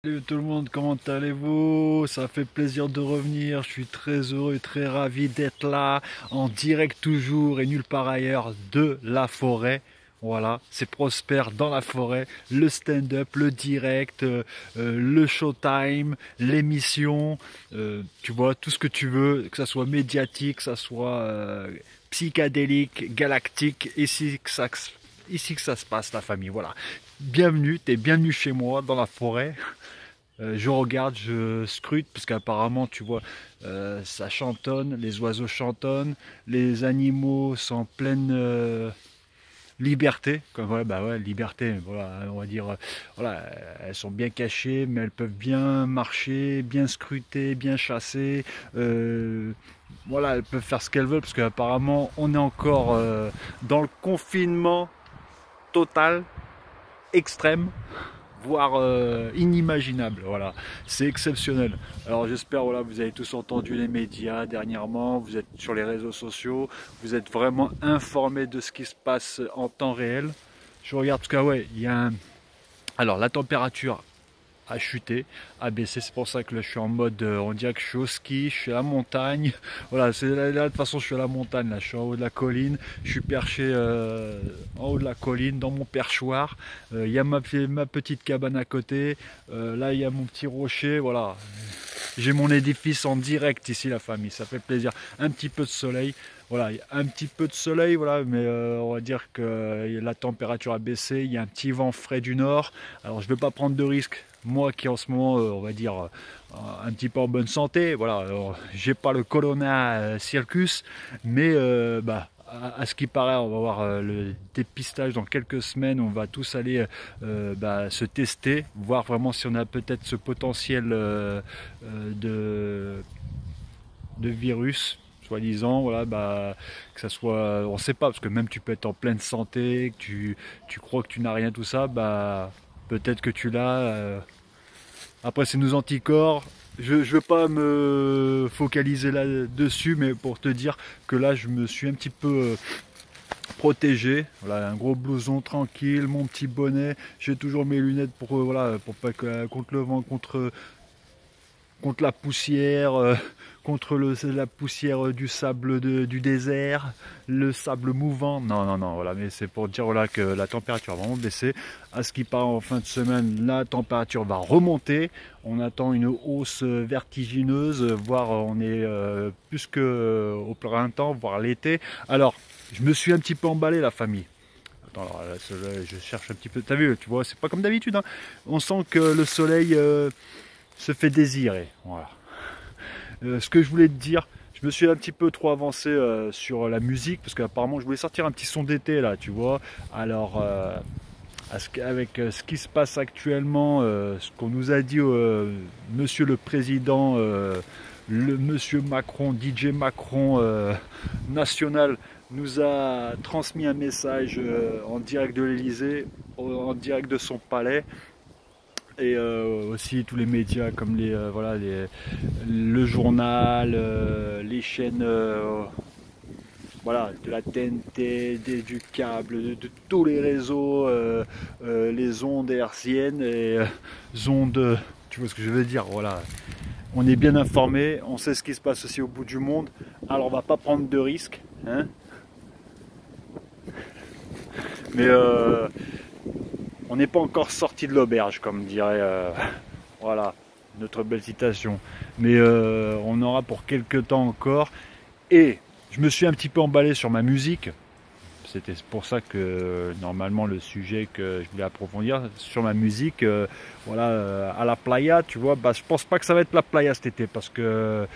Salut tout le monde, comment allez-vous? Ça fait plaisir de revenir, je suis très heureux et très ravi d'être là, en direct toujours et nulle part ailleurs de la forêt. Voilà, c'est Prosper dans la forêt, le stand-up, le direct, le showtime, l'émission, tu vois, tout ce que tu veux, que ça soit médiatique, que ça soit psychédélique, galactique, ici que ça se passe la famille, voilà. Bienvenue, t'es bienvenue chez moi dans la forêt. Je regarde, je scrute, parce qu'apparemment, tu vois, ça chantonne, les oiseaux chantonnent, les animaux sont en pleine liberté. Comme, ouais, bah ouais, liberté, voilà, on va dire, voilà, elles sont bien cachées, mais elles peuvent bien marcher, bien scruter, bien chasser. Voilà, elles peuvent faire ce qu'elles veulent, parce qu'apparemment, on est encore dans le confinement total, extrême, voire inimaginable. Voilà, c'est exceptionnel. Alors j'espère, voilà, vous avez tous entendu les médias dernièrement, vous êtes sur les réseaux sociaux, vous êtes vraiment informés de ce qui se passe en temps réel. Je regarde, parce que ouais, il y a un... Alors la température a chuté, a baissé, c'est pour ça que là je suis en mode, on dirait que je suis au ski, je suis à la montagne, voilà, c'est là, de toute façon je suis à la montagne, là je suis en haut de la colline, je suis perché en haut de la colline, dans mon perchoir, il y a ma petite cabane à côté, là il y a mon petit rocher, voilà, j'ai mon édifice en direct ici la famille, ça fait plaisir, un petit peu de soleil, voilà, un petit peu de soleil, voilà, mais on va dire que la température a baissé, il y a un petit vent frais du nord, alors je ne vais pas prendre de risques. Moi qui en ce moment, on va dire, un petit peu en bonne santé, voilà, j'ai pas le Corona Circus, mais bah, à ce qui paraît, on va avoir le dépistage dans quelques semaines, on va tous aller bah, se tester, voir vraiment si on a peut-être ce potentiel de virus, soi-disant, voilà, bah, que ça soit, on sait pas, parce que même tu peux être en pleine santé, que tu crois que tu n'as rien, tout ça, bah, peut-être que tu l'as. Après, c'est nos anticorps. Je ne veux pas me focaliser là-dessus, mais pour te dire que là, je me suis un petit peu protégé. Voilà, un gros blouson tranquille, mon petit bonnet. J'ai toujours mes lunettes pour, voilà, pour pas que, contre le vent, contre la poussière, contre la poussière du sable du désert, le sable mouvant. Non, non, non, voilà, mais c'est pour dire voilà, que la température va vraiment baisser. À ce qui paraît, en fin de semaine, la température va remonter. On attend une hausse vertigineuse, voire on est plus qu'au printemps, voire l'été. Alors, je me suis un petit peu emballé, la famille. Attends, alors là, je cherche un petit peu. T'as vu, tu vois, c'est pas comme d'habitude, hein. On sent que le soleil se fait désirer. Voilà. Ce que je voulais te dire, je me suis un petit peu trop avancé sur la musique parce qu'apparemment je voulais sortir un petit son d'été là, tu vois. Alors avec ce qui se passe actuellement, ce qu'on nous a dit Monsieur le Président, le Monsieur Macron, DJ Macron national, nous a transmis un message en direct de l'Elysée, en direct de son palais et aussi tous les médias comme voilà, le journal, les chaînes voilà, de la TNT, du câble, de tous les réseaux, les ondes hertziennes et ondes, tu vois ce que je veux dire, voilà. On est bien informé, on sait ce qui se passe aussi au bout du monde, alors on va pas prendre de risques, hein. Mais on n'est pas encore sorti de l'auberge, comme dirait voilà, notre belle citation. Mais on aura pour quelques temps encore. Et je me suis un petit peu emballé sur ma musique. C'était pour ça que normalement le sujet que je voulais approfondir sur ma musique, voilà, à la playa, tu vois, bah, je pense pas que ça va être la playa cet été parce que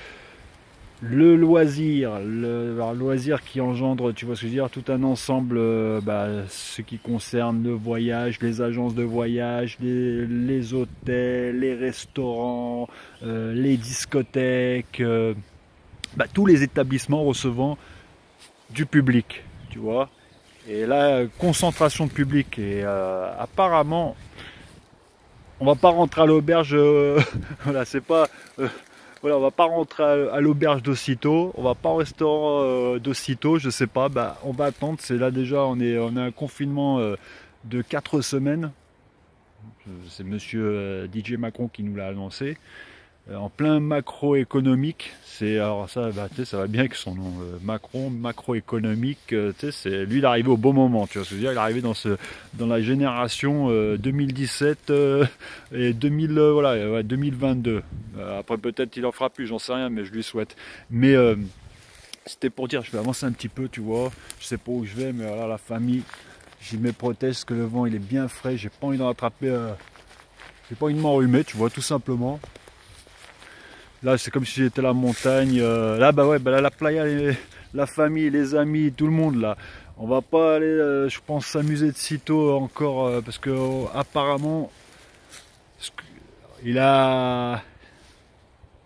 le loisir qui engendre, tu vois ce que je veux dire, tout un ensemble, bah, ce qui concerne le voyage, les agences de voyage, les hôtels, les restaurants, les discothèques, bah, tous les établissements recevant du public, tu vois. Et là, concentration de public. Et apparemment, on va pas rentrer à l'auberge. Voilà, c'est pas. Voilà, on va pas rentrer à l'auberge d'aussitôt. On va pas au restaurant d'aussitôt. Je sais pas. Bah, on va attendre. C'est là déjà. On a un confinement de 4 semaines. C'est monsieur DJ Macron qui nous l'a annoncé. En plein macroéconomique, alors ça, bah, ça va bien avec son nom, Macron, macroéconomique, lui il est arrivé au bon moment, tu vois ce que je veux dire, il est arrivé dans la génération 2017 et 2000, voilà, ouais, 2022. Après peut-être il en fera plus, j'en sais rien, mais je lui souhaite. Mais c'était pour dire, je vais avancer un petit peu, tu vois, je sais pas où je vais, mais voilà, la famille, j'ai mes prothèses, parce que le vent il est bien frais, j'ai pas envie d'en attraper, j'ai pas envie de m'enrhumer, tu vois, tout simplement. Là, c'est comme si j'étais à la montagne. Là, bah ouais, bah là, la playa, la famille, les amis, tout le monde là. On va pas aller, je pense, s'amuser de sitôt encore parce que apparemment, il a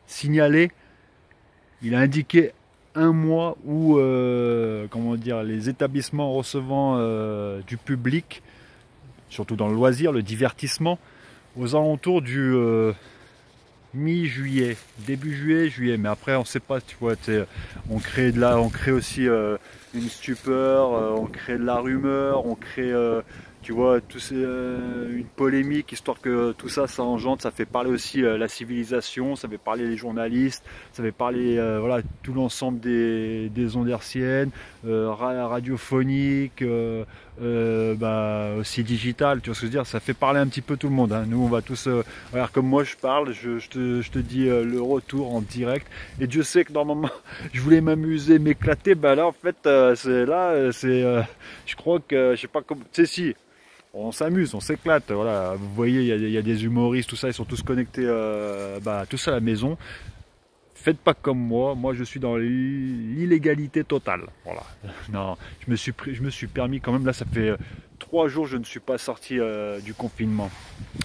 signalé, il a indiqué un mois où, comment dire, les établissements recevant du public, surtout dans le loisir, le divertissement, aux alentours du mi-juillet, début juillet, juillet, mais après on sait pas, tu vois, on crée aussi une stupeur, on crée de la rumeur, on crée, tu vois, une polémique, histoire que tout ça, ça engendre, ça fait parler aussi la civilisation, ça fait parler les journalistes, ça fait parler, voilà, tout l'ensemble des ondes hertziennes, radiophoniques, bah, aussi digital, tu vois ce que je veux dire, ça fait parler un petit peu tout le monde, hein. Nous on va tous, regarde comme moi je parle, je te dis le retour en direct, et Dieu sait que normalement je voulais m'amuser, m'éclater, bah là en fait je crois que, je sais pas comment, tu sais si, on s'amuse, on s'éclate, voilà, vous voyez il y a des humoristes, tout ça, ils sont tous connectés, bah, tous à la maison. Faites pas comme moi je suis dans l'illégalité totale. Voilà. Non, je me suis permis quand même, là ça fait 3 jours je ne suis pas sorti du confinement.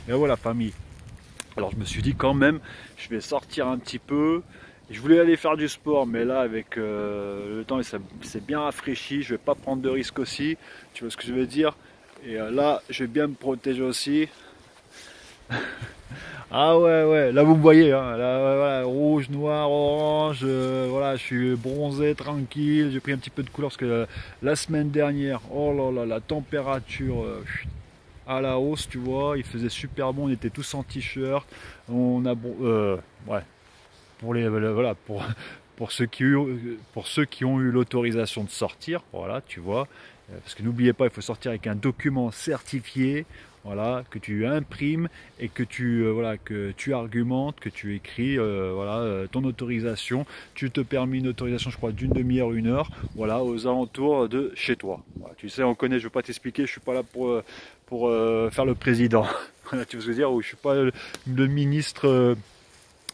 Et voilà famille. Alors je me suis dit quand même, je vais sortir un petit peu. Je voulais aller faire du sport, mais là avec le temps c'est bien rafraîchi, je vais pas prendre de risques aussi. Tu vois ce que je veux dire? Et là je vais bien me protéger aussi. Ah ouais, ouais, là vous me voyez, hein, là, ouais, voilà, rouge, noir, orange, voilà, je suis bronzé, tranquille, j'ai pris un petit peu de couleur parce que la semaine dernière, oh là là, la température à la hausse, tu vois, il faisait super bon, on était tous en t-shirt, on a, ouais, pour les, voilà, pour ceux qui ont eu l'autorisation de sortir, voilà, tu vois, parce que n'oubliez pas, il faut sortir avec un document certifié, voilà, que tu imprimes et que voilà, que tu argumentes, que tu écris, voilà, ton autorisation. Tu te permets une autorisation, je crois, d'une demi-heure, 1 heure, voilà, aux alentours de chez toi. Voilà, tu sais, on connaît, je ne vais pas t'expliquer, je suis pas là pour faire le président. Voilà, tu veux ce dire, ou je suis pas le ministre.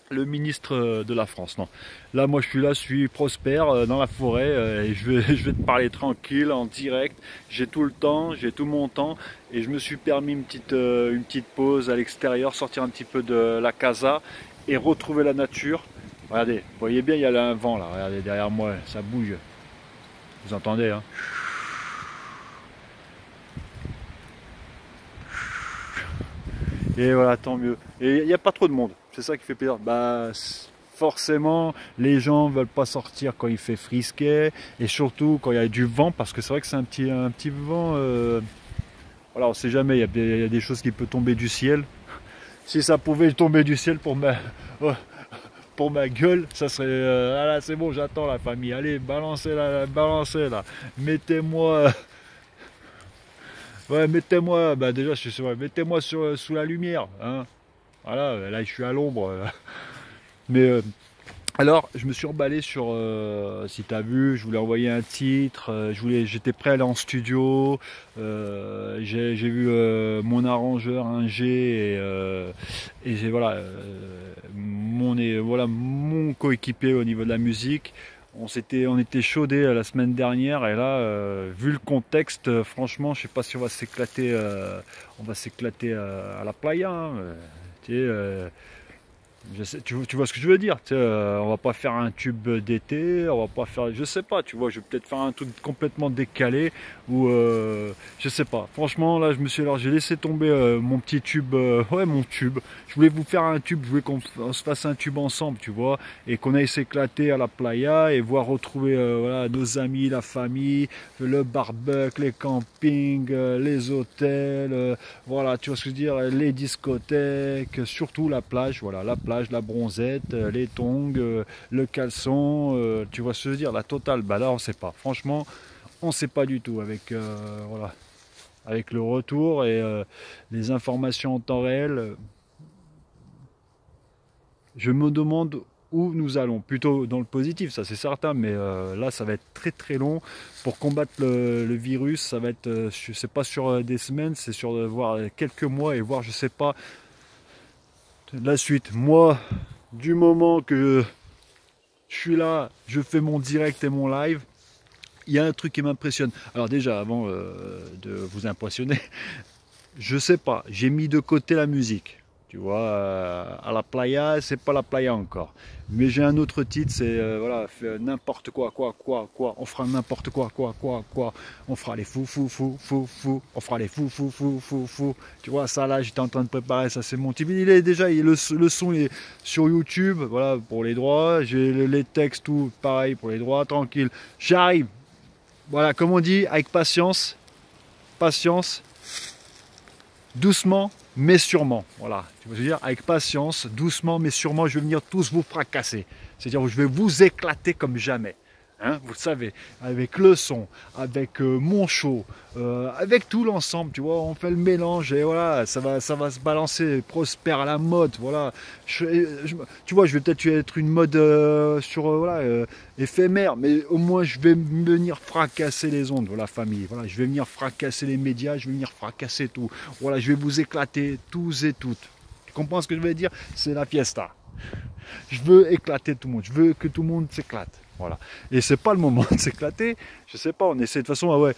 Le ministre de la France, non. Là, moi, je suis là, je suis prospère dans la forêt et je vais te parler tranquille, en direct. J'ai tout le temps, j'ai tout mon temps et je me suis permis une petite pause à l'extérieur, sortir un petit peu de la casa et retrouver la nature. Regardez, vous voyez bien, il y a là un vent là, regardez derrière moi, ça bouge. Vous entendez, hein? Et voilà, tant mieux. Et il n'y a pas trop de monde. C'est ça qui fait plaisir. Bah, forcément, les gens ne veulent pas sortir quand il fait frisquet. Et surtout quand il y a du vent. Parce que c'est vrai que c'est un petit vent. Voilà, on ne sait jamais. Il y a des choses qui peuvent tomber du ciel. Si ça pouvait tomber du ciel pour ma gueule, ça serait. Ah là, c'est bon, j'attends la famille. Allez, balancez là, balancez là. Mettez-moi. Ouais, mettez-moi, bah déjà, mettez-moi sous la lumière, hein. Voilà, là, je suis à l'ombre. Mais alors, je me suis emballé sur, si tu as vu, je voulais envoyer un titre, j'étais prêt à aller en studio, j'ai vu mon arrangeur, un G, et j'ai voilà, voilà, mon coéquipier au niveau de la musique. On était chaudés la semaine dernière et là, vu le contexte, franchement, je sais pas si on va s'éclater à la playa, hein, tu sais, Tu vois ce que je veux dire, tu sais, on va pas faire un tube d'été, on va pas faire, je sais pas, tu vois, je vais peut-être faire un truc complètement décalé ou je sais pas. Franchement, là, alors j'ai laissé tomber mon petit tube, ouais, mon tube. Je voulais vous faire un tube, je voulais qu'on se fasse un tube ensemble, tu vois, et qu'on aille s'éclater à la playa et voir retrouver voilà, nos amis, la famille, le barbecue, les campings, les hôtels, voilà, tu vois ce que je veux dire, les discothèques, surtout la plage, voilà, la plage, la bronzette, les tongs, le caleçon, tu vois ce que je veux dire, la totale. Bah là, on sait pas. Franchement, on sait pas du tout avec, voilà, avec le retour et les informations en temps réel. Je me demande où nous allons, plutôt dans le positif, ça c'est certain, mais là ça va être très très long pour combattre le virus, ça va être, je sais pas sur des semaines, c'est sur voir quelques mois et voir, je sais pas, la suite. Moi, du moment que je suis là, je fais mon direct et mon live, il y a un truc qui m'impressionne. Alors déjà, avant de vous impressionner, je sais pas, j'ai mis de côté la musique. Tu vois, à la playa, c'est pas la playa encore. Mais j'ai un autre titre, c'est voilà, n'importe quoi, quoi. On fera n'importe quoi. On fera les fous. On fera les fous. Tu vois, ça là, j'étais en train de préparer, ça c'est mon type. Il est déjà, le son il est sur YouTube, voilà, pour les droits. J'ai les textes, tout pareil pour les droits, tranquille. J'arrive. Voilà, comme on dit, avec patience, doucement mais sûrement, voilà, tu veux dire, avec patience, doucement mais sûrement, je vais venir tous vous fracasser, c'est-à-dire je vais vous éclater comme jamais, hein, vous le savez, avec le son, avec mon show, avec tout l'ensemble, tu vois, on fait le mélange et voilà, ça va se balancer, prospère à la mode, voilà, tu vois, je vais peut-être être une mode sur, voilà, éphémère, mais au moins je vais venir fracasser les ondes de la famille, voilà, je vais venir fracasser les médias, je vais venir fracasser tout, voilà, je vais vous éclater tous et toutes. Tu comprends ce que je veux dire? C'est la fiesta. Je veux éclater tout le monde, je veux que tout le monde s'éclate, voilà. Et c'est pas le moment de s'éclater, je sais pas, on essaie de toute façon, ah ouais.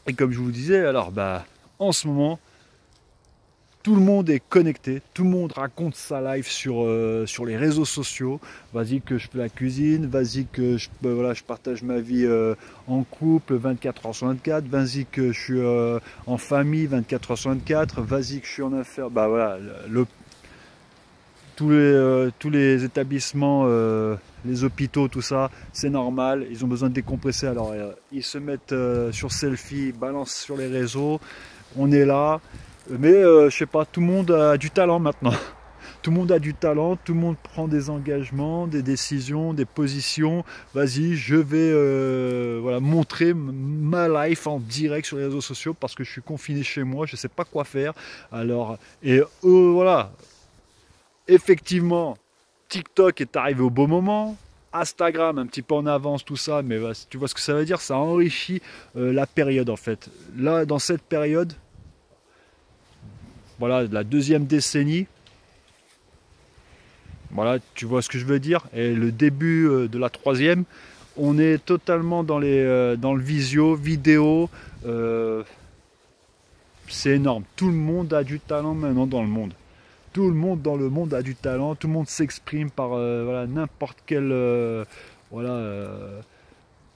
Et comme je vous disais, alors bah, en ce moment, tout le monde est connecté, tout le monde raconte sa life sur les réseaux sociaux. Vas-y que je fais la cuisine, vas-y que voilà, je partage ma vie en couple 24 h sur 24, vas-y que je suis en famille 24 h sur 24, vas-y que je suis en affaires. Bah voilà, tous les établissements, les hôpitaux, tout ça, c'est normal, ils ont besoin de décompresser. Alors ils se mettent sur selfie, ils balancent sur les réseaux, on est là. Mais je sais pas, tout le monde a du talent maintenant. Tout le monde a du talent, tout le monde prend des engagements, des décisions, des positions. Vas-y, je vais voilà, montrer ma life en direct sur les réseaux sociaux parce que je suis confiné chez moi, je ne sais pas quoi faire. Alors, et voilà, effectivement, TikTok est arrivé au bon moment. Instagram un petit peu en avance, tout ça, mais tu vois ce que ça veut dire, ça enrichit la période en fait. Là, dans cette période, voilà, la deuxième décennie, voilà, tu vois ce que je veux dire, et le début de la troisième, on est totalement dans le vidéo, c'est énorme. Tout le monde a du talent maintenant dans le monde. Tout le monde dans le monde a du talent, tout le monde s'exprime par voilà, n'importe quel voilà,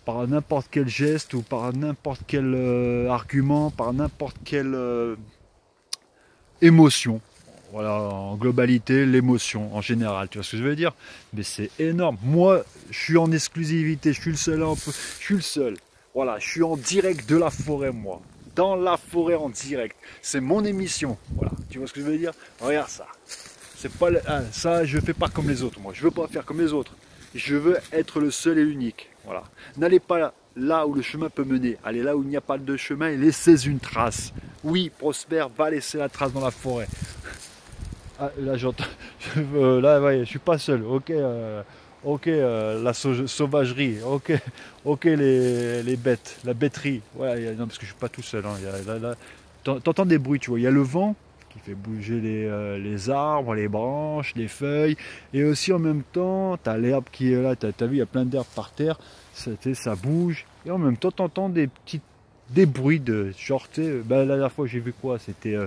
par n'importe quel geste ou par n'importe quel argument, par n'importe quelle émotion. Voilà, en globalité, l'émotion en général, tu vois ce que je veux dire? Mais c'est énorme. Moi, je suis en exclusivité, je suis le seul, je suis le seul. Voilà, je suis en direct de la forêt, moi. Dans la forêt en direct. C'est mon émission. Voilà, tu vois ce que je veux dire? Regarde ça. C'est pas ça, je fais pas comme les autres, moi. Je veux pas faire comme les autres. Je veux être le seul et l'unique. Voilà. N'allez pas là où le chemin peut mener. Allez là où il n'y a pas de chemin et laissez une trace. Oui, Prosper va laisser la trace dans la forêt. Ah, là, j'entends. Là, ouais, je suis pas seul. Ok, ok, la sauvagerie. Ok, ok, les bêtes, la bêterie. Ouais, non, parce que je suis pas tout seul. Hein. T'entends des bruits, tu vois. Il y a le vent qui fait bouger les arbres, les branches, les feuilles. Et aussi en même temps, tu as l'herbe qui est là. Tu as vu, il y a plein d'herbes par terre. Ça bouge. Et en même temps, tu entends des bruits de genre, tu sais, bah, la dernière fois j'ai vu quoi, c'était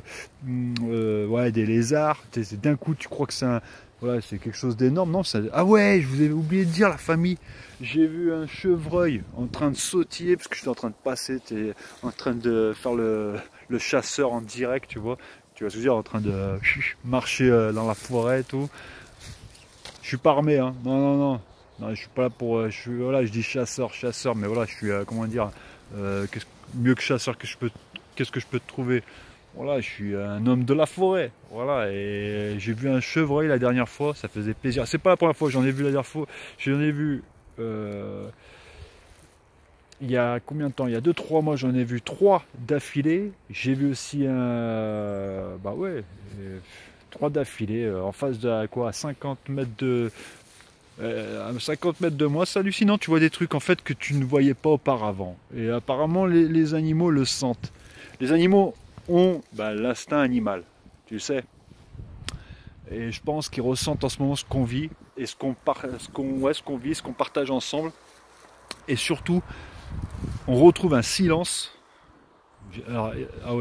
ouais, des lézards, d'un coup tu crois que c'est un, voilà, c'est quelque chose d'énorme, non, ça, ah ouais, je vous avais oublié de dire la famille, j'ai vu un chevreuil en train de sautiller, parce que j'étais en train de passer, en train de faire le chasseur en direct, tu vois ce que je veux dire, en train de marcher dans la forêt et tout. Je suis pas armé, hein, non, non, non. Non, je suis pas là pour. Voilà, je dis chasseur, chasseur, mais voilà, je suis, comment dire, mieux que chasseur, qu'est-ce que je peux te trouver? Voilà, je suis un homme de la forêt. Voilà, et j'ai vu un chevreuil la dernière fois, ça faisait plaisir. C'est pas la première fois que j'en ai vu la dernière fois. J'en ai vu il y a combien de temps? Il y a 2 3 mois, j'en ai vu 3 d'affilée. J'ai vu aussi un. Bah ouais, 3 d'affilée, en face de quoi, à 50 mètres à 50 mètres de moi. C'est hallucinant, tu vois des trucs en fait que tu ne voyais pas auparavant. Et apparemment les animaux le sentent. Les animaux ont bah, l'instinct animal, tu sais. Et je pense qu'ils ressentent en ce moment ce qu'on vit et ce qu'on vit, ce qu'on partage ensemble. Et surtout, on retrouve un silence. Alors,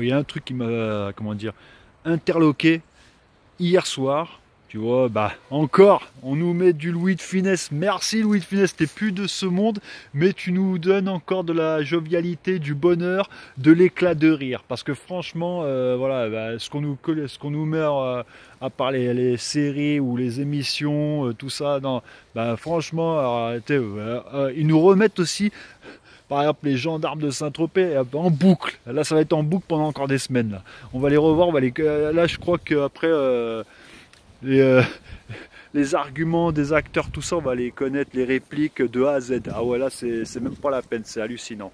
il y a un truc qui m'a, comment dire, interloqué hier soir. Tu vois, bah encore, on nous met du Louis de Funès. Merci Louis de Funès, t'es plus de ce monde, mais tu nous donnes encore de la jovialité, du bonheur, de l'éclat de rire. Parce que franchement, voilà, bah, ce qu'on nous met à part les séries ou les émissions, tout ça, non, bah franchement, arrêtez, ils nous remettent aussi. Par exemple, les gendarmes de Saint-Tropez en boucle. Là, ça va être en boucle pendant encore des semaines. Là, on va les revoir. Là, je crois qu'après les, euh, les arguments des acteurs, tout ça, on va les connaître, les répliques de A à Z. Ah ouais, là, c'est même pas la peine. C'est hallucinant.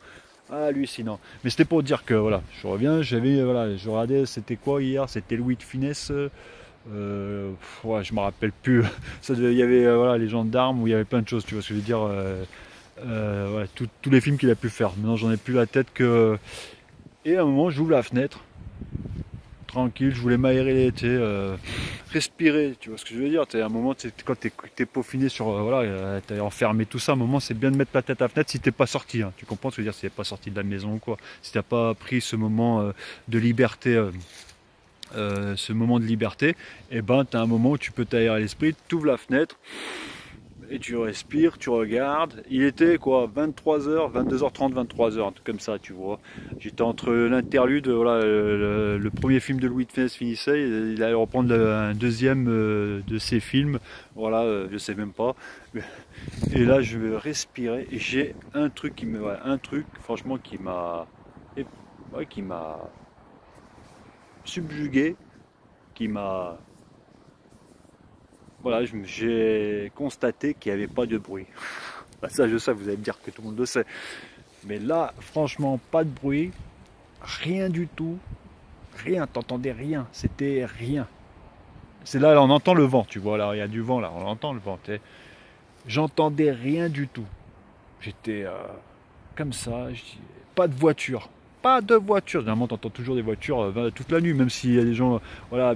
Hallucinant. Mais c'était pour dire que, voilà, je reviens. Voilà, je regardais, c'était quoi hier? C'était Louis de Funès. Ouais, je me rappelle plus. Il y avait voilà, les gendarmes où il y avait plein de choses. Tu vois ce que je veux dire? Ouais, tous les films qu'il a pu faire. Maintenant, j'en ai plus la tête que. Et à un moment, j'ouvre la fenêtre, tranquille, je voulais m'aérer l'été, respirer, tu vois ce que je veux dire. À un moment, quand t'es peaufiné sur, voilà, t'es enfermé, tout ça, à un moment, c'est bien de mettre la tête à la fenêtre si t'es pas sorti. Hein. Tu comprends ce que je veux dire, si t'es pas sorti de la maison ou quoi. Si t'as pas pris ce moment de liberté. Et ben tu as un moment où tu peux t'aérer l'esprit, tu ouvres la fenêtre et tu respires, tu regardes. Il était quoi, 23h, 22h30, 23h, un truc comme ça, tu vois. J'étais entre l'interlude, voilà, le premier film de Louis de Funès finissait, il allait reprendre un deuxième de ses films, voilà, je sais même pas. Et là, je vais respirer et j'ai un truc franchement, qui m'a subjugué, qui m'a voilà, j'ai constaté qu'il n'y avait pas de bruit. Bah ça, je sais, vous allez me dire que tout le monde le sait. Mais là, franchement, pas de bruit, rien du tout, rien, t'entendais rien, c'était rien. C'est là, on entend le vent, tu vois, là, il y a du vent, là, on entend le vent. J'entendais rien du tout. J'étais comme ça, pas de voiture. Pas de voiture. Généralement, tu entends toujours des voitures toute la nuit, même s'il y a des gens, voilà,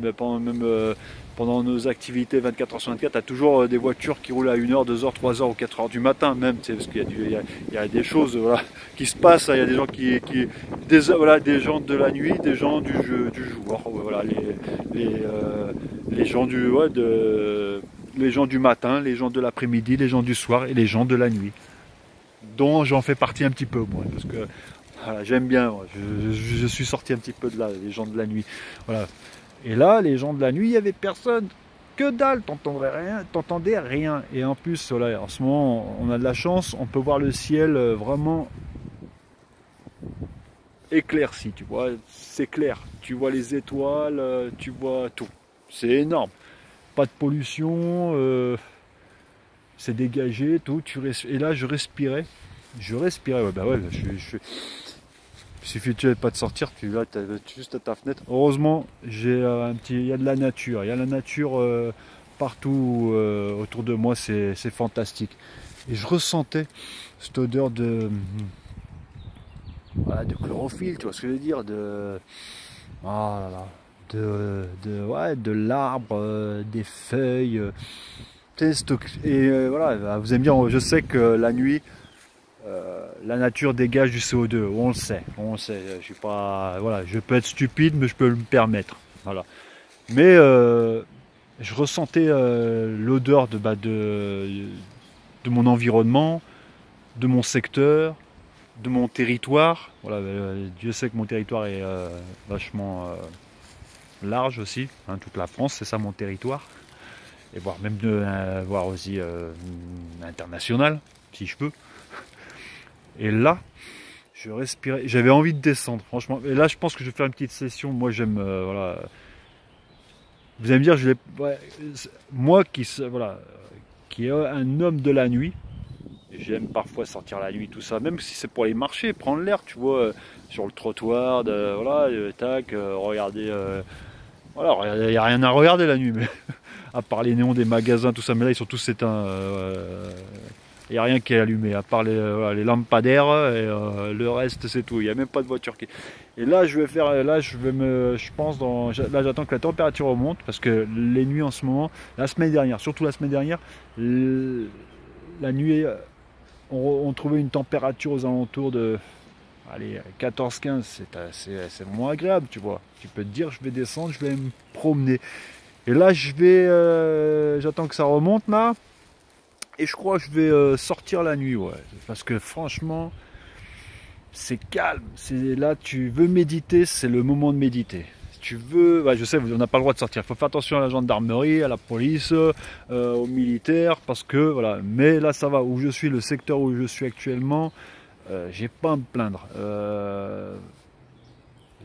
pendant nos activités 24h sur 24, tu as toujours des voitures qui roulent à 1h, 2h, 3h ou 4h du matin, même, parce qu'il y a des choses voilà, qui se passent. Il y a des gens des gens de la nuit, des gens du jour. Voilà, les gens les gens du matin, les gens de l'après-midi, les gens du soir et les gens de la nuit. Dont j'en fais partie un petit peu, moi, parce que voilà, j'aime bien, moi. Je suis sorti un petit peu de là, les gens de la nuit. Voilà. Et là, les gens de la nuit, il n'y avait personne. Que dalle, t'entendais rien. Et en plus, voilà, en ce moment, on a de la chance, on peut voir le ciel vraiment éclairci, tu vois. C'est clair. Tu vois les étoiles, tu vois tout. C'est énorme. Pas de pollution, c'est dégagé, tout. Et là, je respirais. Ouais, bah ouais, il suffit pas de sortir, tu es juste à ta fenêtre. Heureusement, il y a de la nature. Il y a la nature partout autour de moi, c'est fantastique. Et je ressentais cette odeur voilà, de chlorophylle, tu vois ce que je veux dire, oh là là, ouais, de l'arbre, des feuilles. Et voilà, vous allez me dire, je sais que la nuit, la nature dégage du CO2, on le sait, on le sait. Je suis pas, voilà, je peux être stupide, mais je peux me permettre. Voilà. Mais je ressentais l'odeur de mon environnement, de mon secteur, de mon territoire. Voilà, Dieu sait que mon territoire est vachement large aussi, hein, toute la France, c'est ça mon territoire. Et voire même voire aussi international, si je peux. Et là, je respirais, j'avais envie de descendre, franchement. Et là, je pense que je vais faire une petite session. Moi, j'aime, voilà. Vous allez me dire, ouais, moi voilà, qui est un homme de la nuit, j'aime parfois sortir la nuit, tout ça, même si c'est pour aller marcher, prendre l'air, tu vois, sur le trottoir, voilà, tac, regarder, voilà, il n'y a rien à regarder la nuit, mais à part les néons des magasins, tout ça, mais là ils sont tous éteints. Il n'y a rien qui est allumé, à part voilà, les lampadaires, et le reste c'est tout. Il n'y a même pas de voiture qui. Et là je vais faire, là je pense, là j'attends que la température remonte, parce que les nuits en ce moment, la semaine dernière, surtout la semaine dernière, la nuit, on trouvait une température aux alentours de, allez, 14-15, c'est moins agréable, tu vois. Tu peux te dire, je vais descendre, je vais me promener. Et là, j'attends que ça remonte là, et je crois que je vais sortir la nuit, ouais. Parce que franchement, c'est calme. Là, tu veux méditer, c'est le moment de méditer. Si tu veux, je sais, on n'a pas le droit de sortir. Il faut faire attention à la gendarmerie, à la police, aux militaires, parce que voilà. Mais là, ça va. Où je suis, le secteur où je suis actuellement, j'ai pas à me plaindre.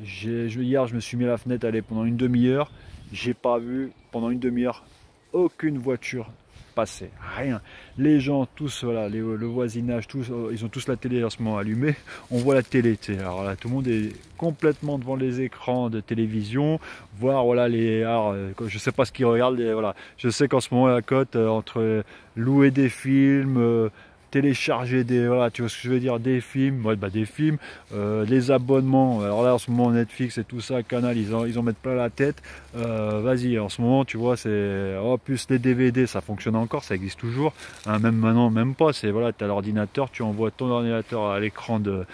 Hier, je me suis mis à la fenêtre, allez, pendant une demi-heure. J'ai pas vu pendant une demi-heure aucune voiture passer, rien. Les gens, tous, voilà, le voisinage, tous, ils ont tous la télé en ce moment allumée. On voit la télé, alors là, tout le monde est complètement devant les écrans de télévision, voir, voilà, alors, je sais pas ce qu'ils regardent, voilà. Je sais qu'en ce moment, la cote entre louer des films, télécharger voilà, tu vois ce que je veux dire, des films, ouais, des films, les abonnements. Alors là, en ce moment, Netflix et tout ça, Canal, ils en mettent plein la tête. Vas-y, en ce moment, tu vois, c'est plus les DVD, ça fonctionne encore, ça existe toujours. Hein, même maintenant, même pas. C'est voilà, tu as l'ordinateur, tu envoies ton ordinateur à l'écran de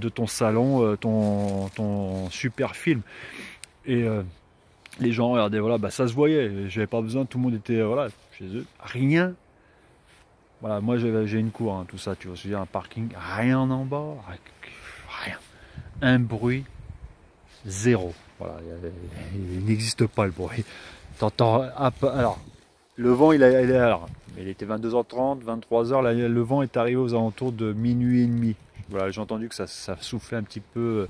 ton salon, ton super film. Et les gens regardaient, voilà, ça se voyait. J'avais pas besoin, tout le monde était voilà chez eux, rien. Voilà, moi j'ai une cour, hein, tout ça, tu vois, je veux dire, un parking, rien en bas, rien. Un bruit, zéro. Voilà, il n'existe pas le bruit. T'entends, alors, le vent, il était 22h30, 23h, là, le vent est arrivé aux alentours de minuit et demi. Voilà, j'ai entendu que ça soufflait un petit peu,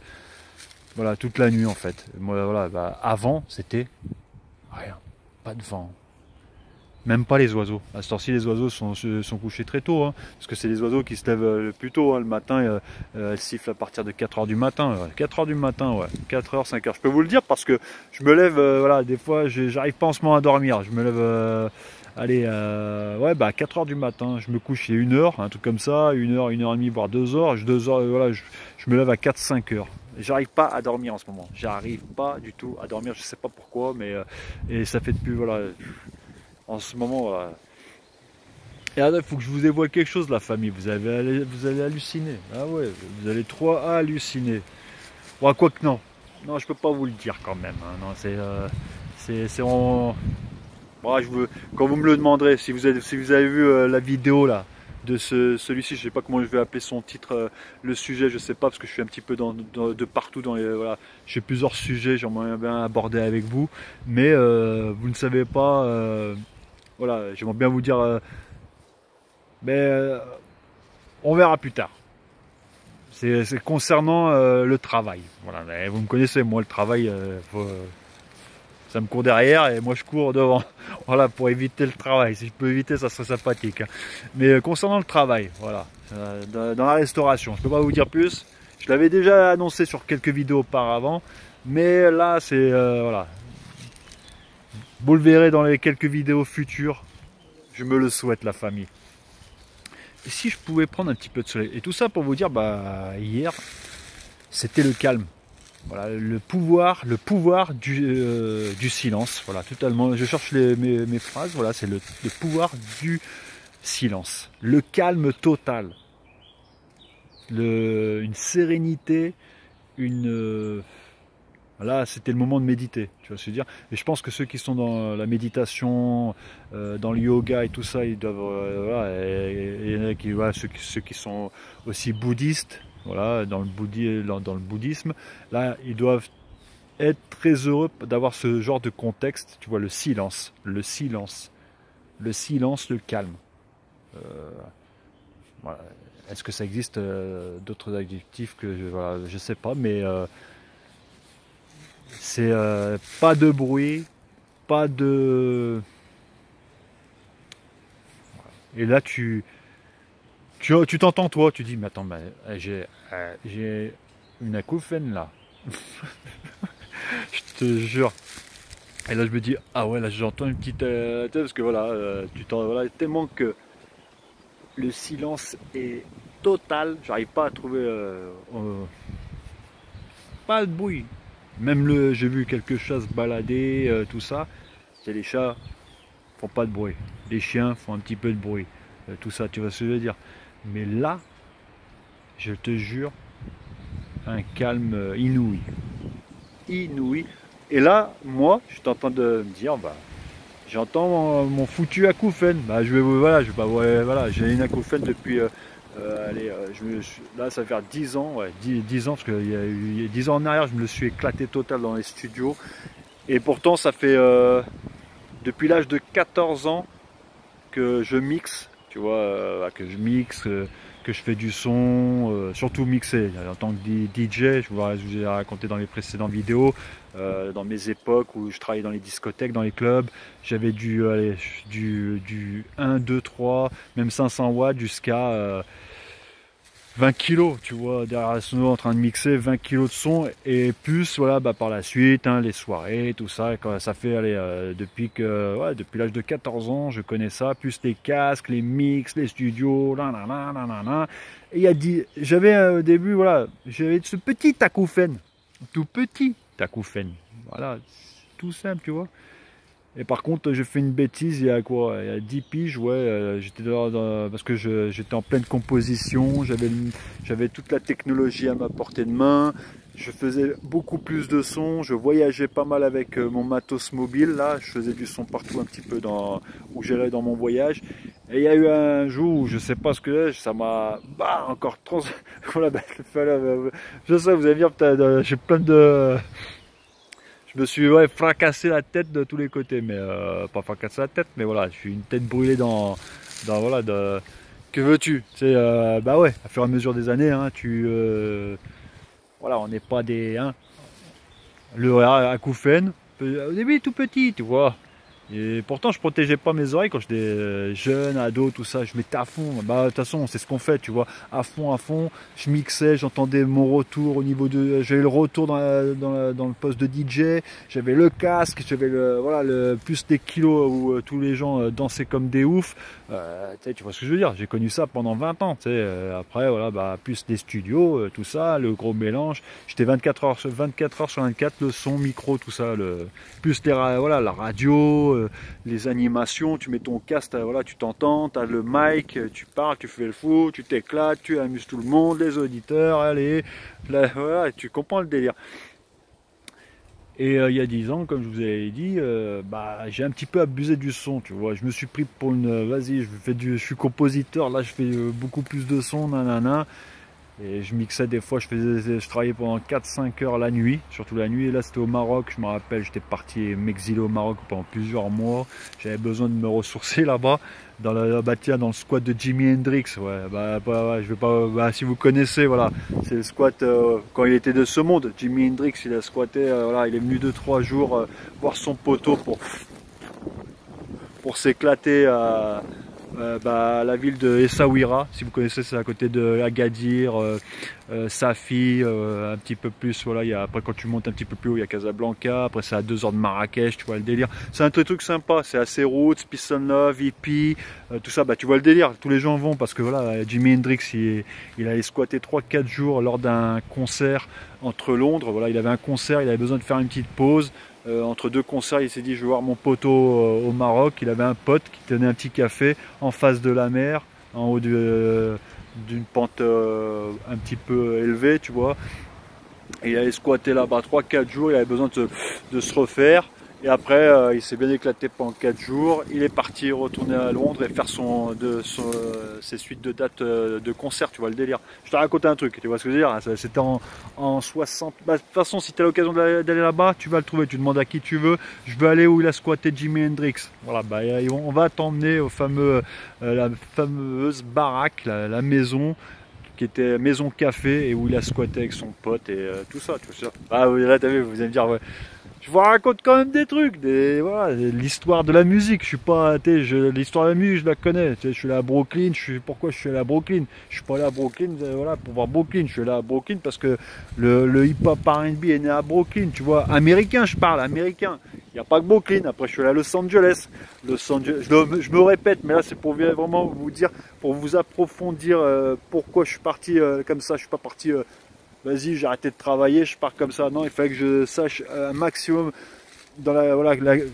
voilà, toute la nuit en fait. Moi, voilà, avant, c'était rien, pas de vent. Même pas les oiseaux. À cette heure-ci, les oiseaux sont couchés très tôt, hein, parce que c'est les oiseaux qui se lèvent plus tôt, hein, le matin. Elles sifflent à partir de 4h du matin. 4h du matin, ouais. 4h, 5h. Je peux vous le dire parce que je me lève, voilà, des fois, j'arrive pas en ce moment à dormir. Je me lève, allez, ouais, 4h du matin. Je me couche, il y a 1h, un truc comme ça, 1h, 1h30, voire 2h. 2h, voilà, je me lève à 4-5h. J'arrive pas à dormir en ce moment. J'arrive pas du tout à dormir. Je sais pas pourquoi, mais et ça fait depuis, voilà. En ce moment, voilà. Et là, il faut que je vous dévoile quelque chose, la famille. Vous allez halluciner. Ah ouais, vous allez trop halluciner. Bon, quoi que non. Non, je peux pas vous le dire quand même. Hein. Non, c'est en. Bon, quand vous me le demanderez, si vous avez vu la vidéo là de celui-ci, je sais pas comment je vais appeler son titre, le sujet, je sais pas parce que je suis un petit peu de partout dans les, voilà. J'ai plusieurs sujets, j'aimerais bien aborder avec vous, mais vous ne savez pas. Voilà, j'aimerais bien vous dire, mais on verra plus tard. C'est concernant le travail. Voilà, mais vous me connaissez, moi le travail, ça me court derrière et moi je cours devant. Voilà, pour éviter le travail. Si je peux éviter, ça serait sympathique. Hein. Mais concernant le travail, voilà, dans la restauration, je peux pas vous dire plus. Je l'avais déjà annoncé sur quelques vidéos auparavant, mais là c'est voilà. Vous le verrez dans les quelques vidéos futures. Je me le souhaite, la famille. Et si je pouvais prendre un petit peu de soleil. Et tout ça pour vous dire, hier, c'était le calme. Voilà, le pouvoir du silence. Voilà, totalement. Je cherche mes phrases. Voilà, c'est le pouvoir du silence. Le calme total. une sérénité, là, c'était le moment de méditer, tu vois ce que je veux dire. Et je pense que ceux qui sont dans la méditation, dans le yoga et tout ça, ils doivent, voilà, et il y en a qui, voilà, ceux qui sont aussi bouddhistes, voilà, dans le bouddhisme, là, ils doivent être très heureux d'avoir ce genre de contexte, tu vois, le silence, le calme. Voilà. Est-ce que ça existe d'autres adjectifs que voilà, je sais pas, mais c'est pas de bruit, pas de... Et là, tu t'entends toi, tu dis, mais attends, bah, j'ai une acouphène là. Je te jure. Et là, je me dis, ah ouais, là, j'entends une petite... parce que voilà, voilà, tellement que le silence est total, j'arrive pas à trouver... pas de bruit. Même j'ai vu quelques chats se balader, tout ça. C'est les chats font pas de bruit. Les chiens font un petit peu de bruit. Tout ça, tu vois ce que je veux dire. Mais là, je te jure, un calme inouï. Inouï. Et là, moi, je suis en train de me dire, bah, j'entends mon foutu acouphène. Bah, voilà, voilà, j'ai une acouphène depuis, allez, là, ça va faire 10 ans, ouais, 10 ans, parce qu'il y a eu 10 ans en arrière, je me le suis éclaté total dans les studios. Et pourtant, ça fait depuis l'âge de 14 ans que je mixe, tu vois, que je mixe, que je fais du son, surtout mixé. En tant que DJ, je vous ai raconté dans les précédentes vidéos, dans mes époques où je travaillais dans les discothèques, dans les clubs, j'avais du 1, 2, 3, même 500 watts jusqu'à 20 kilos, tu vois, derrière la sono en train de mixer 20 kilos de son et plus, voilà, bah, par la suite, hein, les soirées, tout ça, quand ça fait, allez, depuis l'âge de 14 ans, je connais ça, plus les casques, les mix, les studios, et j'avais au début, voilà, j'avais ce petit acouphène, tout petit acouphène, voilà, tout simple, tu vois. Et par contre, j'ai fait une bêtise il y a quoi? Il y a 10 piges, ouais. J'étais parce que j'étais en pleine composition, j'avais toute la technologie à ma portée de main, je faisais beaucoup plus de sons, je voyageais pas mal avec mon matos mobile, là, je faisais du son partout un petit peu où j'allais dans mon voyage. Et il y a eu un jour où je sais pas ce que c'est, ça m'a encore voilà, je sais, vous allez dire, j'ai plein de... Je me suis fracassé la tête de tous les côtés, mais pas fracassé la tête, mais voilà, je suis une tête brûlée voilà, que veux-tu? C'est bah ouais, à fur et à mesure des années, hein, voilà, on n'est pas des, hein, le acouphène, au début tout petit, tu vois. Et pourtant, je protégeais pas mes oreilles quand j'étais jeune, ado, tout ça. Je mettais à fond. Bah, de toute façon, c'est ce qu'on fait, tu vois. À fond, à fond. Je mixais, j'entendais mon retour au niveau de. J'avais le retour dans le poste de DJ. J'avais le casque, j'avais plus des kilos où tous les gens dansaient comme des oufs. Tu vois ce que je veux dire? J'ai connu ça pendant 20 ans. Après, voilà, bah, plus des studios, tout ça, le gros mélange. J'étais 24 heures sur 24, le son, micro, tout ça. Plus voilà, la radio. Les animations, tu mets ton casque, voilà, tu t'entends, tu as le mic, tu parles, tu fais le fou, tu t'éclates, tu amuses tout le monde, les auditeurs, allez, là, voilà, tu comprends le délire. Et il y a 10 ans, comme je vous avais dit, bah, j'ai un petit peu abusé du son, tu vois. Je me suis pris pour vas-y, je suis compositeur, là je fais beaucoup plus de son, nanana. Et je mixais des fois, je travaillais pendant 4-5 heures la nuit, surtout la nuit. Et là, c'était au Maroc, je me rappelle, j'étais parti m'exiler au Maroc pendant plusieurs mois. J'avais besoin de me ressourcer là-bas, dans dans le squat de Jimi Hendrix. Ouais, ouais, je vais pas, si vous connaissez, voilà, c'est le squat quand il était de ce monde. Jimi Hendrix, il a squatté, voilà, il est venu 2-3 jours voir son poteau pour s'éclater à la ville de Essaouira, si vous connaissez, c'est à côté de Agadir, Safi, un petit peu plus, voilà, après quand tu montes un petit peu plus haut, il y a Casablanca, après c'est à 2 heures de Marrakech, tu vois le délire. C'est un truc sympa, c'est assez roots, peace and love, hippie, tout ça, bah tu vois le délire, tous les gens vont parce que voilà, Jimi Hendrix, il allait squatter 3-4 jours lors d'un concert entre Londres, voilà, il avait un concert, il avait besoin de faire une petite pause. Entre deux concerts, il s'est dit je vais voir mon poteau au Maroc. Il avait un pote qui tenait un petit café en face de la mer, en haut d'une pente un petit peu élevée, tu vois. Et il allait squatter là-bas 3-4 jours, il avait besoin de se refaire. Et après, il s'est bien éclaté pendant 4 jours. Il est parti retourner à Londres et faire ses suites de dates de concert, tu vois le délire. Je te raconte un truc, tu vois ce que je veux dire. C'était en 60. Bah, de toute façon, si tu as l'occasion d'aller là-bas, tu vas le trouver. Tu demandes à qui tu veux. Je veux aller où il a squatté Jimi Hendrix. Voilà, bah, on va t'emmener au la fameuse baraque, la maison qui était maison café et où il a squatté avec son pote et tout ça, tout ça. Ah oui, là, t'as vu, vous allez me dire, ouais. Je vous raconte quand même des trucs, voilà, l'histoire de la musique. Je suis pas, l'histoire de la musique, je la connais. Je suis là à Brooklyn. Pourquoi je suis allé à Brooklyn? Je suis pas allé à Brooklyn, voilà, pour voir Brooklyn. Je suis allé à Brooklyn parce que le hip-hop R&B est né à Brooklyn, tu vois. Américain, je parle, américain. Il n'y a pas que Brooklyn. Après, je suis allé à Los Angeles. Je me répète, mais là, c'est pour vraiment vous dire, pour vous approfondir pourquoi je suis parti comme ça. Je suis pas parti. Vas-y, j'ai arrêté de travailler, je pars comme ça. Non, il fallait que je sache un maximum.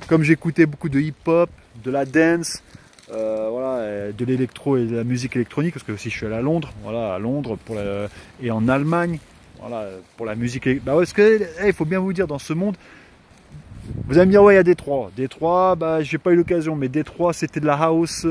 Comme j'écoutais beaucoup de hip-hop, de la dance, voilà, de l'électro et de la musique électronique, parce que aussi je suis allé à Londres, voilà, à Londres et en Allemagne, voilà, pour la musique. Bah, parce que il faut bien vous dire, dans ce monde, vous allez me dire, ouais, il y a Détroit. Détroit, bah, j'ai pas eu l'occasion, mais Détroit, c'était de la house.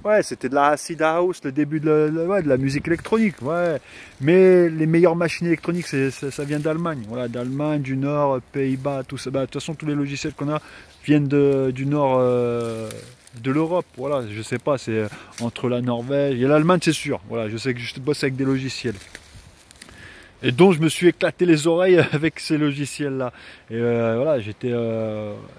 Ouais, c'était de la acid house, le début de la musique électronique, ouais. Mais les meilleures machines électroniques, ça vient d'Allemagne, voilà, d'Allemagne, du Nord, Pays-Bas, tout ça. Bah, de toute façon, tous les logiciels qu'on a viennent du Nord de l'Europe, voilà. Je sais pas, c'est entre la Norvège et l'Allemagne, c'est sûr. Voilà, je sais que je bosse avec des logiciels. Et donc je me suis éclaté les oreilles avec ces logiciels-là. Et voilà, j'étais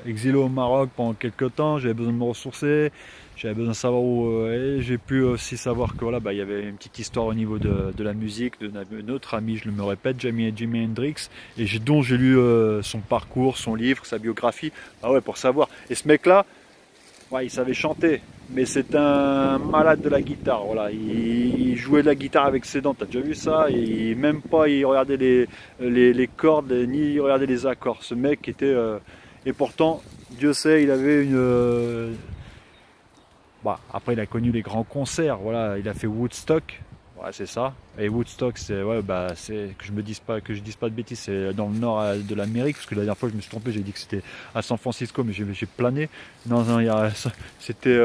exilé au Maroc pendant quelques temps, j'avais besoin de me ressourcer, j'avais besoin de savoir où. Et j'ai pu aussi savoir que voilà, bah, il y avait une petite histoire au niveau de la musique, de notre ami, je me répète, Jimi Hendrix, et dont j'ai lu son parcours, son livre, sa biographie, ah ouais, pour savoir. Et ce mec-là, ouais, il savait chanter, mais c'est un malade de la guitare. Voilà, il jouait de la guitare avec ses dents. T'as déjà vu ça? Et même pas, il regardait les cordes, ni il regardait les accords. Ce mec était, et pourtant, Dieu sait, il avait une. Bah, après, il a connu les grands concerts. Voilà, il a fait Woodstock. Ouais, c'est ça. Et Woodstock, c'est ouais, bah, c'est que je dise pas de bêtises, c'est dans le nord de l'Amérique, parce que la dernière fois je me suis trompé, j'ai dit que c'était à San Francisco, mais j'ai plané. Non, non, c'était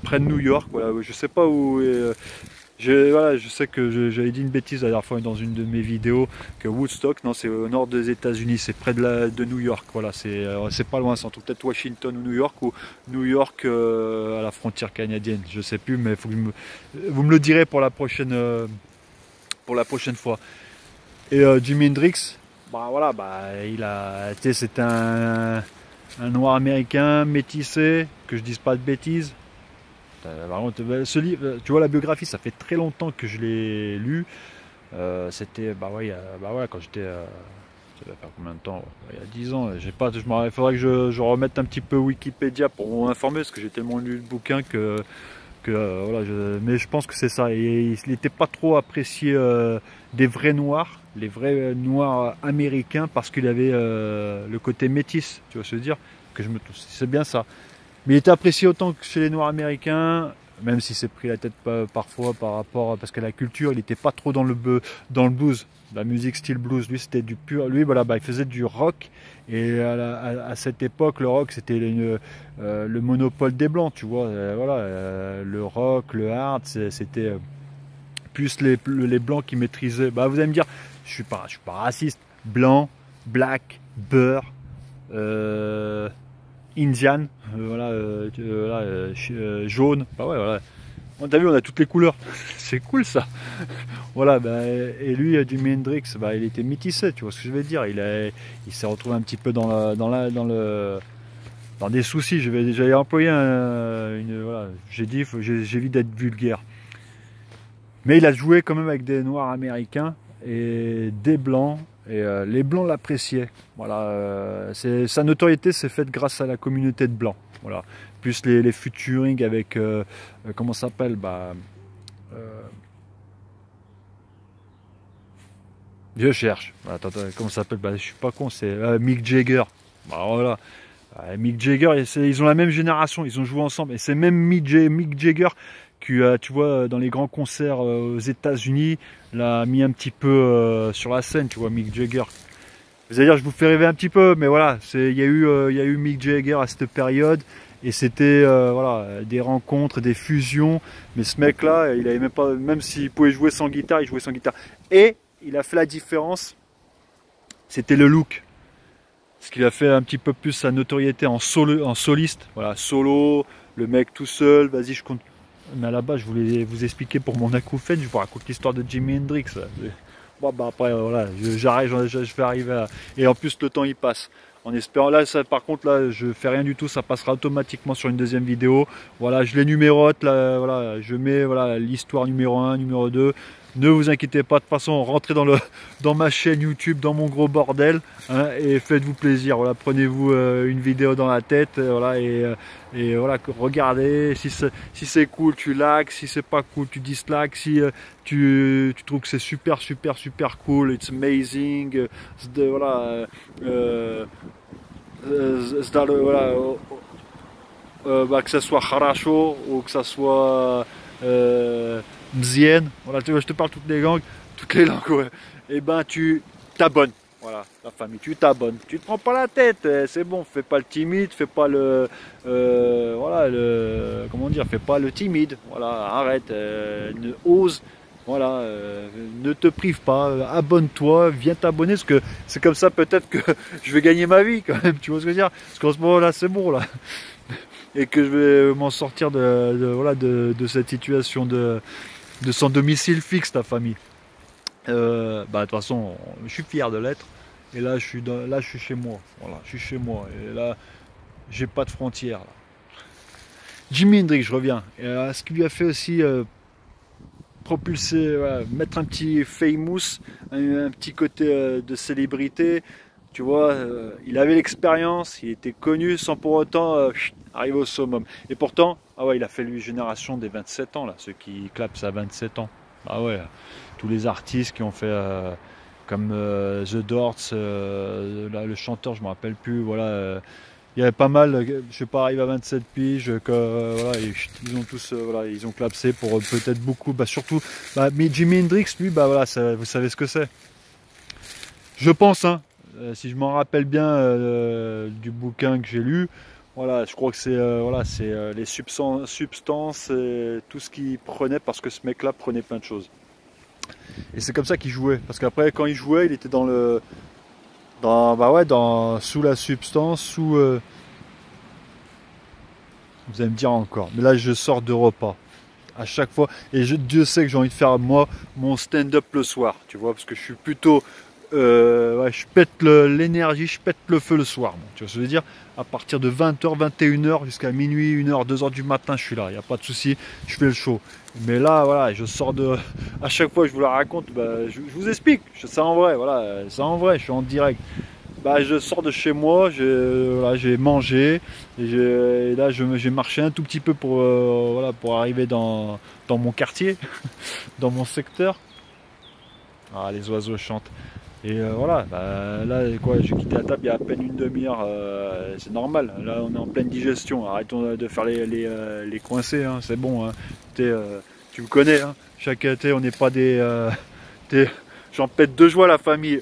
près de New York. Voilà, je sais pas où. Voilà, je sais que j'avais dit une bêtise la dernière fois dans une de mes vidéos que Woodstock, non, c'est au nord des États-Unis, c'est près de New York. Voilà, c'est pas loin, c'est entre peut-être Washington ou New York, ou New York à la frontière canadienne. Je sais plus, mais faut que vous me le direz pour la prochaine fois. Et Jimi Hendrix, bah voilà, bah c'est un noir américain métissé, que je dise pas de bêtises. Ce livre, tu vois, la biographie, ça fait très longtemps que je l'ai lu. C'était bah ouais, quand j'étais, ça va faire combien de temps? Ouais, il y a 10 ans. Il faudrait que je remette un petit peu Wikipédia pour m'informer, parce que j'ai tellement lu le bouquin que voilà, mais je pense que c'est ça. Et il n'était pas trop apprécié des vrais noirs, les vrais noirs américains, parce qu'il avait le côté métis, tu vois ce que je veux dire, c'est bien ça. Mais il était apprécié autant que chez les noirs américains, même si c'est pris la tête parfois par rapport, parce que la culture, il n'était pas trop dans le blues, la musique style blues. Lui, c'était du pur. Lui, voilà, bah, il faisait du rock. Et à cette époque, le rock, c'était le monopole des blancs, tu vois. Voilà, le rock, le hard, c'était plus les blancs qui maîtrisaient. Bah, vous allez me dire, je suis pas raciste. Blanc, black, beurre. Indian, jaune, bah ouais, voilà. On a vu, on a toutes les couleurs, c'est cool ça. Voilà, bah, et lui, Jimi Hendrix, bah, il était métissé, tu vois ce que je veux dire. Il s'est retrouvé un petit peu dans des soucis. J'avais employé voilà, j'évite d'être vulgaire. Mais il a joué quand même avec des noirs américains et des blancs. Et les blancs l'appréciaient. Voilà, sa notoriété s'est faite grâce à la communauté de blancs. Voilà. Plus les featuring avec comment ça s'appelle, bah, je cherche. Attends, comment ça s'appelle, bah, je suis pas con, c'est Mick Jagger. Bah, voilà. Mick Jagger, ils ont la même génération, ils ont joué ensemble. Et c'est même Mick Jagger tu vois, dans les grands concerts aux États-Unis, l'a mis un petit peu sur la scène, tu vois, Mick Jagger. Vous allez dire, je vous fais rêver un petit peu, mais voilà, il y a eu Mick Jagger à cette période, et c'était voilà, des rencontres, des fusions. Mais ce mec-là, il avait même pas, même s'il pouvait jouer sans guitare, il jouait sans guitare. Et il a fait la différence, c'était le look. Ce qu'il a fait un petit peu plus sa notoriété en soliste, voilà, solo, le mec tout seul, vas-y, je compte. Mais à la base, je voulais vous expliquer pour mon acouphène, je vous raconte l'histoire de Jimi Hendrix. Bon, bah après, voilà, j'arrive, je vais arriver à... Et en plus, le temps, il passe. En espérant, là, ça, par contre, là, je fais rien du tout, ça passera automatiquement sur une deuxième vidéo. Voilà, je les numérote, là, voilà, je mets voilà, l'histoire numéro 1, numéro 2. Ne vous inquiétez pas, de toute façon, rentrez dans ma chaîne YouTube, dans mon gros bordel, hein, et faites-vous plaisir. Voilà, prenez-vous une vidéo dans la tête, voilà, et voilà, regardez. Si c'est cool, tu likes. Si c'est pas cool, tu dislikes. Si tu trouves que c'est super cool, it's amazing, voilà, voilà, bah, que ça soit harasho ou que ça soit mzien, voilà, tu vois, je te parle toutes les langues, ouais. Et ben tu t'abonnes, voilà, la famille, tu t'abonnes, tu te prends pas la tête, c'est bon, fais pas le timide, fais pas le voilà, le comment dire, fais pas le timide, voilà, arrête, ne ose. Voilà, ne te prive pas, abonne-toi, viens t'abonner, parce que c'est comme ça peut-être que je vais gagner ma vie quand même, tu vois ce que je veux dire? Parce qu'en ce moment-là, c'est bon là, et que je vais m'en sortir voilà, de cette situation de sans domicile fixe, ta famille. Bah, de toute façon, je suis fier de l'être, et là je suis chez moi, voilà, je suis chez moi, et là, j'ai pas de frontières. Là. Jimi Hendrix, je reviens, et, ce qui lui a fait aussi propulser, voilà, mettre un petit famous, un petit côté de célébrité, tu vois, il avait l'expérience, il était connu sans pour autant arriver au summum. Et pourtant, ah ouais, il a fait lui génération des 27 ans, là, ceux qui clapent à 27 ans. Ah ouais, tous les artistes qui ont fait comme The Doors, là, le chanteur, je me rappelle plus, voilà. Il y avait pas mal, je sais pas, arrivé à 27 piges, que voilà, ils ont tous, voilà, ils ont clapsé pour peut-être beaucoup, bah surtout, bah, mais Jimi Hendrix, lui, bah voilà, ça, vous savez ce que c'est. Je pense, hein, si je m'en rappelle bien du bouquin que j'ai lu, voilà, je crois que c'est voilà, c'est les substances, tout ce qu'il prenait, parce que ce mec-là prenait plein de choses. Et c'est comme ça qu'il jouait, parce qu'après, quand il jouait, il était bah ouais, sous la substance, sous... vous allez me dire encore, mais là je sors de repas à chaque fois, et Dieu sait que j'ai envie de faire moi mon stand-up le soir, tu vois, parce que je suis plutôt... ouais, je pète l'énergie, je pète le feu le soir, bon, tu vois ce que je veux dire, à partir de 20h, 21h jusqu'à minuit, 1h, 2h du matin, je suis là, il n'y a pas de souci, je fais le show. Mais là, voilà, je sors de... À chaque fois que je vous la raconte, bah, je vous explique, c'est en vrai, voilà, c'est en vrai, je suis en direct. Bah, je sors de chez moi, voilà, j'ai mangé, et là j'ai marché un tout petit peu pour, voilà, pour arriver dans mon quartier, dans mon secteur. Ah, les oiseaux chantent. Et voilà, bah, là quoi, j'ai quitté la table il y a à peine une demi-heure, c'est normal, là on est en pleine digestion, arrêtons de faire les coincés, hein, c'est bon, hein. Tu me connais, hein. Chaque été on n'est pas j'en pète de joie la famille.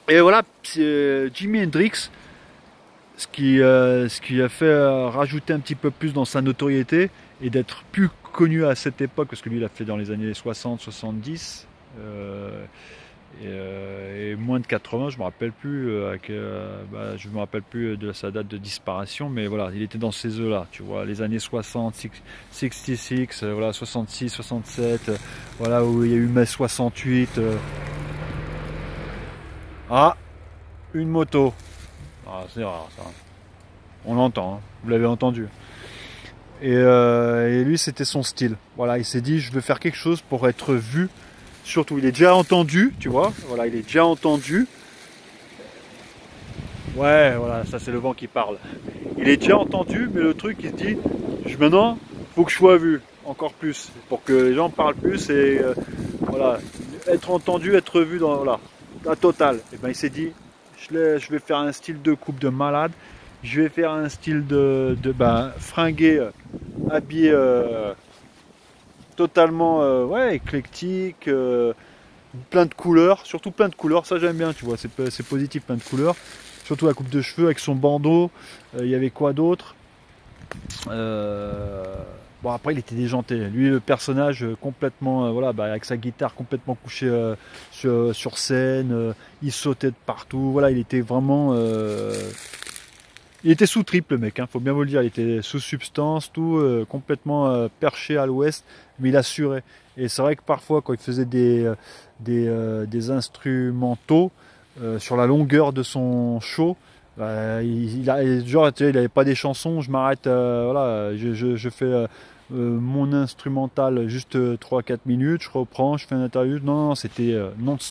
Et voilà, Jimi Hendrix, ce qui a fait rajouter un petit peu plus dans sa notoriété et d'être plus connu à cette époque, parce que lui il a fait dans les années 60-70 et moins de 80, je me rappelle plus, bah, je me rappelle plus de sa date de disparition, mais voilà, il était dans ces eaux-là, tu vois, les années 60, 66, voilà, 66, 67, voilà, où il y a eu mai 68. Ah, une moto. Ah, c'est rare ça. On l'entend, hein. Vous l'avez entendu. Et lui, c'était son style. Voilà, il s'est dit, je veux faire quelque chose pour être vu. Surtout, il est déjà entendu, tu vois. Voilà, il est déjà entendu. Ouais, voilà, ça c'est le vent qui parle. Il est déjà entendu, mais le truc, il se dit, maintenant, faut que je sois vu encore plus, pour que les gens parlent plus et voilà, être entendu, être vu dans voilà, la totale. Et ben, il s'est dit, je vais faire un style de coupe de malade. Je vais faire un style de fringué, habillé totalement ouais, éclectique, plein de couleurs, surtout plein de couleurs, ça j'aime bien, tu vois, c'est positif, plein de couleurs. Surtout la coupe de cheveux avec son bandeau. Il y avait quoi d'autre? Bon, après il était déjanté. Lui, le personnage complètement, voilà, bah, avec sa guitare complètement couché sur scène, il sautait de partout. Voilà, il était vraiment, il était sous trip le mec, hein, faut bien vous le dire. Il était sous substance, tout complètement perché à l'ouest, mais il assurait. Et c'est vrai que parfois, quand il faisait des instrumentaux sur la longueur de son show, genre, tu sais, il n'avait pas des chansons, je m'arrête, voilà, je fais mon instrumental juste 3-4 minutes, je reprends, je fais une interview. Non, non, c'était non